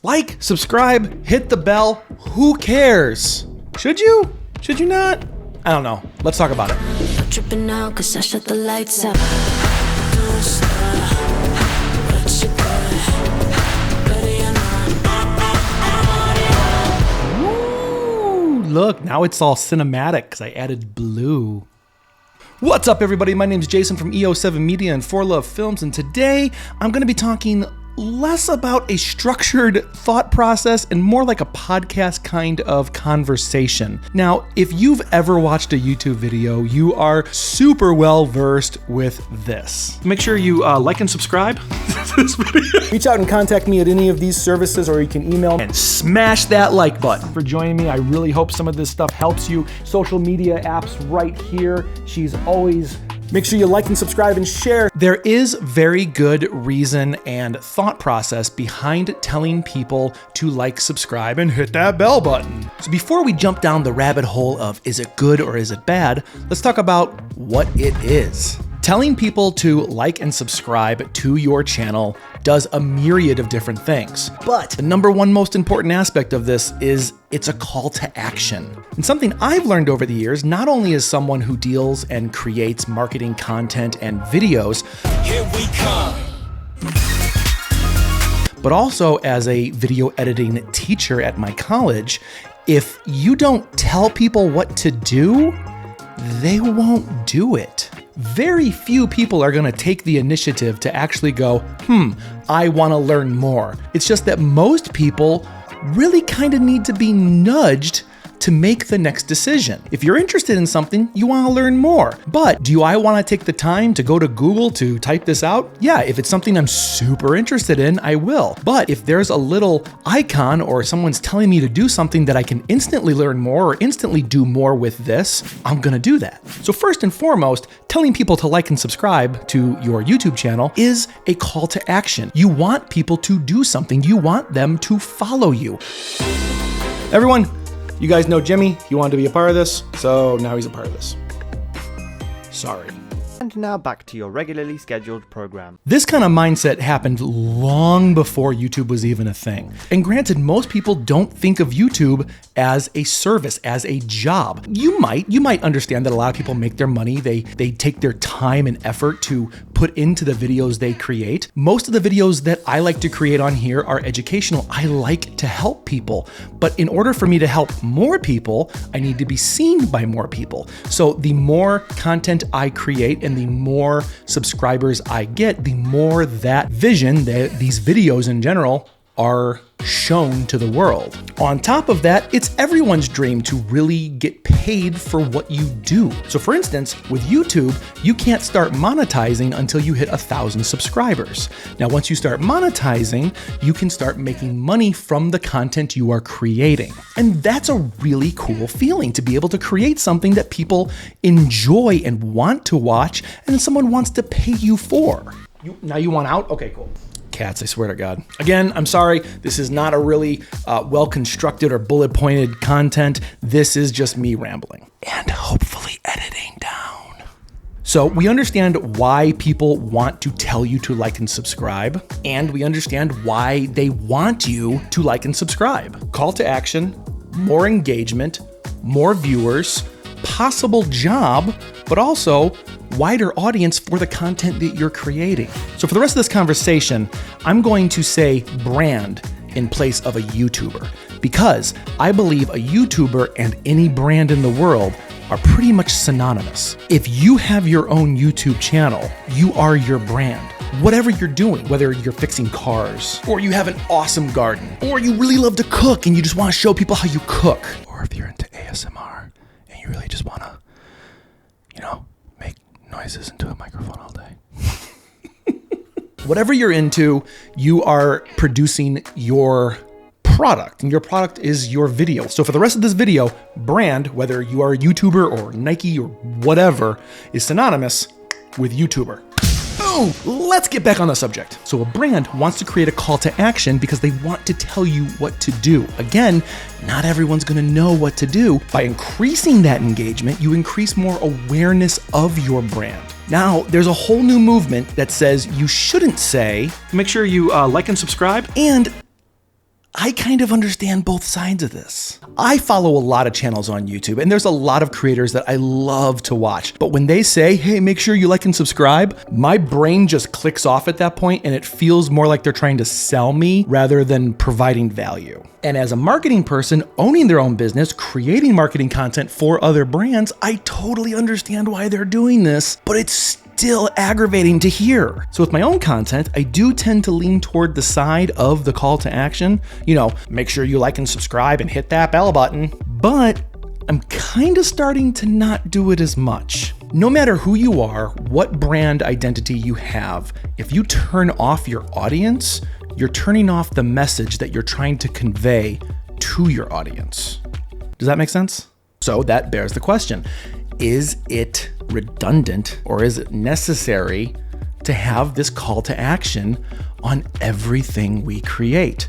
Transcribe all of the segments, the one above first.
Like, subscribe, hit the bell. Who cares? Should you? Should you not? I don't know. Let's talk about it. I'm tripping out 'cause I shut the lights out. Ooh, look, now it's all cinematic because I added blue. What's up, everybody? My name is Jason from EO7 Media and For Love Films, and today I'm going to be talking less about a structured thought process and more like a podcast kind of conversation. Now, if you've ever watched a YouTube video, you are super well versed with this. Make sure you like and subscribe to this video. Reach out and contact me at any of these services, or you can email and smash that like button. For joining me, I really hope some of this stuff helps you. Social media apps right here. She's always... Make sure you like and subscribe and share. There is very good reason and thought process behind telling people to like, subscribe, and hit that bell button. So before we jump down the rabbit hole of is it good or is it bad, let's talk about what it is. Telling people to like and subscribe to your channel does a myriad of different things. But the number one most important aspect of this is it's a call to action. And something I've learned over the years, not only as someone who deals and creates marketing content and videos, here we come, but also as a video editing teacher at my college, if you don't tell people what to do, they won't do it. Very few people are going to take the initiative to actually go, I want to learn more. It's just that most people really kind of need to be nudged to make the next decision. If you're interested in something, you want to learn more. But do I want to take the time to go to Google to type this out? Yeah, if it's something I'm super interested in, I will. But if there's a little icon or someone's telling me to do something that I can instantly learn more or instantly do more with this, I'm gonna do that. So first and foremost, telling people to like and subscribe to your YouTube channel is a call to action. You want people to do something. You want them to follow you. Everyone, you guys know Jimmy, he wanted to be a part of this, so now he's a part of this. Sorry. And now back to your regularly scheduled program. This kind of mindset happened long before YouTube was even a thing. And granted, most people don't think of YouTube as a service, as a job. You might understand that a lot of people make their money. They take their time and effort to put into the videos they create. Most of the videos that I like to create on here are educational. I like to help people. But in order for me to help more people, I need to be seen by more people. So the more content I create and the more subscribers I get, the more that vision, these videos in general, are shown to the world. On top of that, it's everyone's dream to really get paid for what you do. So for instance, with YouTube, you can't start monetizing until you hit 1,000 subscribers. Now, once you start monetizing, you can start making money from the content you are creating. And that's a really cool feeling, to be able to create something that people enjoy and want to watch, and someone wants to pay you for. Now you want out? Okay, cool. Cats, I swear to God. Again, I'm sorry, this is not a really well-constructed or bullet-pointed content. This is just me rambling and hopefully editing down. So we understand why people want to tell you to like and subscribe, and we understand why they want you to like and subscribe. Call to action, more engagement, more viewers, possible job, but also wider audience for the content that you're creating. So for the rest of this conversation, I'm going to say brand in place of a YouTuber, because I believe a YouTuber and any brand in the world are pretty much synonymous. If you have your own YouTube channel, you are your brand. Whatever you're doing, whether you're fixing cars, or you have an awesome garden, or you really love to cook and you just want to show people how you cook, or if you're into ASMR and you really just want to, make noises into a microphone all day. Whatever you're into, you are producing your product, and your product is your video. So for the rest of this video, brand, whether you are a YouTuber or Nike or whatever, is synonymous with YouTuber. Boom! Let's get back on the subject. So a brand wants to create a call to action because they want to tell you what to do. Again, not everyone's gonna know what to do. By increasing that engagement, you increase more awareness of your brand. Now, there's a whole new movement that says you shouldn't say, make sure you like and subscribe, and I kind of understand both sides of this. I follow a lot of channels on YouTube, and there's a lot of creators that I love to watch. But when they say, hey, make sure you like and subscribe, my brain just clicks off at that point, and it feels more like they're trying to sell me rather than providing value. And as a marketing person owning their own business, creating marketing content for other brands, I totally understand why they're doing this, but it's still aggravating to hear. So with my own content, I do tend to lean toward the side of the call to action. Make sure you like and subscribe and hit that bell button. But I'm kind of starting to not do it as much. No matter who you are, what brand identity you have, if you turn off your audience, you're turning off the message that you're trying to convey to your audience. Does that make sense? So that bears the question. Is it redundant or is it necessary to have this call to action on everything we create?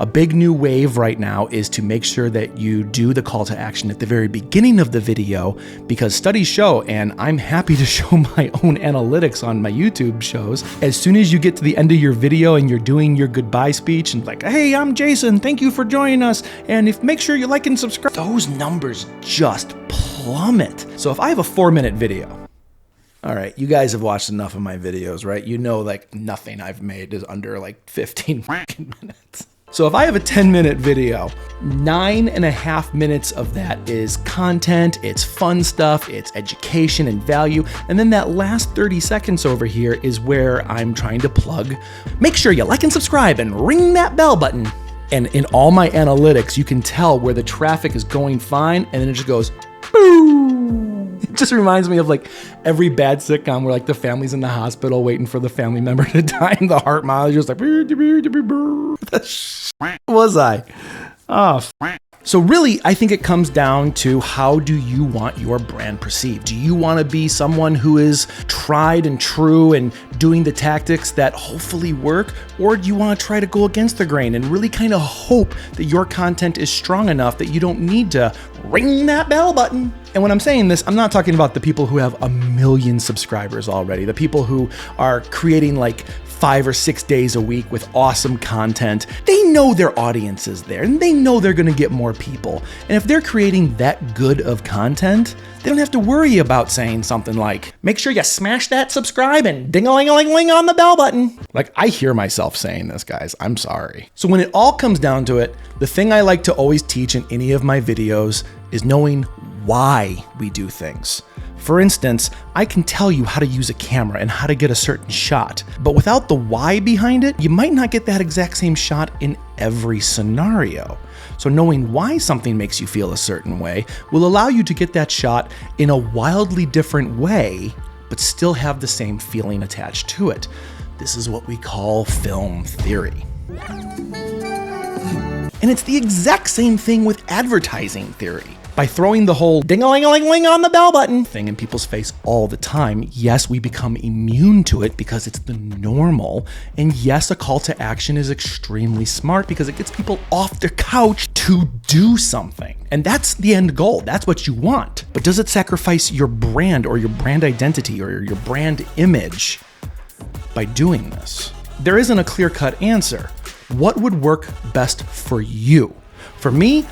A big new wave right now is to make sure that you do the call to action at the very beginning of the video, because studies show, and I'm happy to show my own analytics on my YouTube shows, as soon as you get to the end of your video and you're doing your goodbye speech and like, hey, I'm Jason, thank you for joining us, and make sure you like and subscribe, those numbers just plummet. So if I have a 4-minute video, all right, you guys have watched enough of my videos, right? You know, like nothing I've made is under like 15 minutes. So if I have a 10-minute video, 9.5 minutes of that is content, it's fun stuff, it's education and value, and then that last 30 seconds over here is where I'm trying to plug, make sure you like and subscribe and ring that bell button. And in all my analytics, you can tell where the traffic is going fine, and then it just goes, boom. It just reminds me of like every bad sitcom where like the family's in the hospital waiting for the family member to die and the heart monitor just like, was I? Oh, so really, I think it comes down to how do you want your brand perceived? Do you want to be someone who is tried and true and doing the tactics that hopefully work? Or do you want to try to go against the grain and really kind of hope that your content is strong enough that you don't need to ring that bell button? And when I'm saying this, I'm not talking about the people who have 1 million subscribers already, the people who are creating like 5 or 6 days a week with awesome content. They know their audience is there and they know they're gonna get more people. And if they're creating that good of content, they don't have to worry about saying something like, make sure you smash that subscribe and ding-a-ling-a-ling-ling on the bell button. Like, I hear myself saying this, guys, I'm sorry. So when it all comes down to it, the thing I like to always teach in any of my videos is knowing why we do things. For instance, I can tell you how to use a camera and how to get a certain shot, but without the why behind it, you might not get that exact same shot in every scenario. So knowing why something makes you feel a certain way will allow you to get that shot in a wildly different way, but still have the same feeling attached to it. This is what we call film theory. And it's the exact same thing with advertising theory. By throwing the whole ding-a-ling-a-ling-ling on the bell button thing in people's face all the time, yes, we become immune to it because it's the normal. And yes, a call to action is extremely smart because it gets people off their couch to do something. And that's the end goal. That's what you want. But does it sacrifice your brand or your brand identity or your brand image by doing this? There isn't a clear-cut answer. What would work best for you? For me,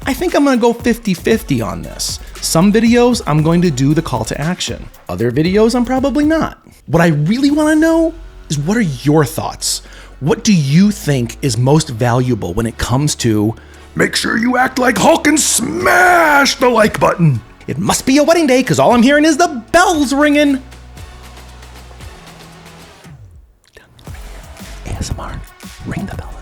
I think I'm gonna go 50-50 on this. Some videos, I'm going to do the call to action. Other videos, I'm probably not. What I really wanna know is, what are your thoughts? What do you think is most valuable when it comes to, make sure you act like Hulk and smash the like button? It must be a wedding day because all I'm hearing is the bells ringing. ASMR, ring the bell.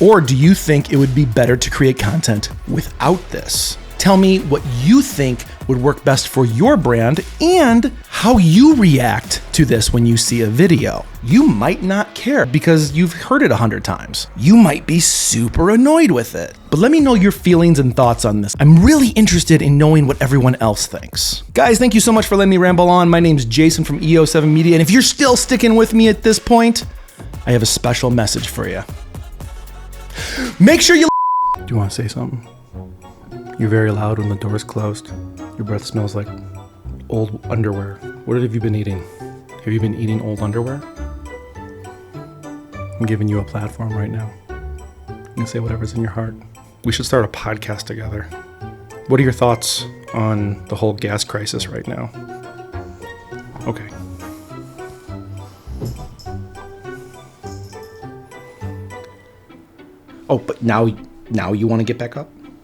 Or do you think it would be better to create content without this? Tell me what you think would work best for your brand and how you react to this when you see a video. You might not care because you've heard it 100 times. You might be super annoyed with it. But let me know your feelings and thoughts on this. I'm really interested in knowing what everyone else thinks. Guys, thank you so much for letting me ramble on. My name's Jason from EO7 Media, and if you're still sticking with me at this point, I have a special message for you. Make sure you... Do you want to say something? You're very loud when the door's closed. Your breath smells like old underwear. What have you been eating? Have you been eating old underwear? I'm giving you a platform right now. You can say whatever's in your heart. We should start a podcast together. What are your thoughts on the whole gas crisis right now? Okay. Oh, but now you want to get back up?